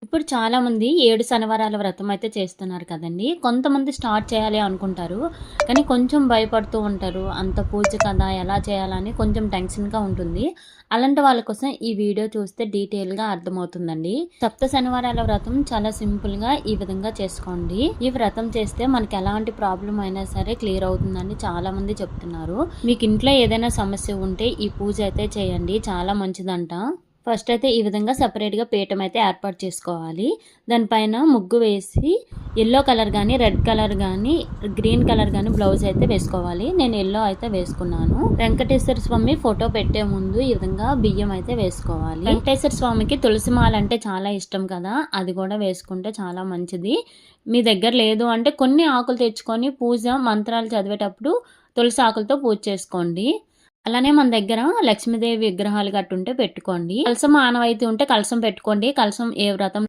ఇప్పుడు చాలామంది 7 శనివారాల వ్రతం అయితే చేస్తున్నారు కదండీ! కొంతమంది స్టార్ట్ చేయాలి అనుకుంటారు. కానీ కొంచెం భయపడుతూ ఉంటారు. అంత పూజ కదా! ఎలా చేయాలని కొంచెం టెన్షన్‌గా ఉంటుంది. అలాంటి వాళ్ళ కోసం ఈ వీడియో చూస్తే డీటెయిల్‌గా అర్థమవుతుందండి. సప్త శనివారాల వ్రతం చాలా సింపుల్‌గా ఈ విధంగా చేసుకోండి. ఈ వ్రతం చేస్తే మనకి ఎలాంటి ప్రాబ్లమ్ అయినా సరే క్లియర్ అవుతుందని చాలామంది చెప్తున్నారు. మీకు ఇంట్లో ఏదైనా సమస్య ఉంటే ఈ పూజ అయితే చేయండి. చాలా మంచిదంట. ఫస్ట్ అయితే ఈ విధంగా సెపరేట్‌గా పీఠం అయితే ఏర్పాటు చేసుకోవాలి. దానిపైన ముగ్గు వేసి యెల్లో కలర్ గానీ, రెడ్ కలర్ గానీ, గ్రీన్ కలర్ గానీ బ్లౌజ్ అయితే వేసుకోవాలి. నేను యెల్లో అయితే వేసుకున్నాను. వెంకటేశ్వర స్వామి ఫోటో పెట్టే ముందు ఈ విధంగా బియ్యం అయితే వేసుకోవాలి. వెంకటేశ్వర స్వామికి తులసి మాల అంటే చాలా ఇష్టం కదా! అది కూడా వేసుకుంటే చాలా మంచిది. మీ దగ్గర లేదు అంటే కొన్ని ఆకులు తెచ్చుకొని పూజ మంత్రాలు చదివేటప్పుడు తులసి ఆకులతో పూజ చేసుకోండి. అలానే మన దగ్గర లక్ష్మీదేవి విగ్రహాలు గట్టుంటే పెట్టుకోండి. కలసం ఆనవాయితీ ఉంటే కలసం పెట్టుకోండి. కలసం ఏ వ్రతం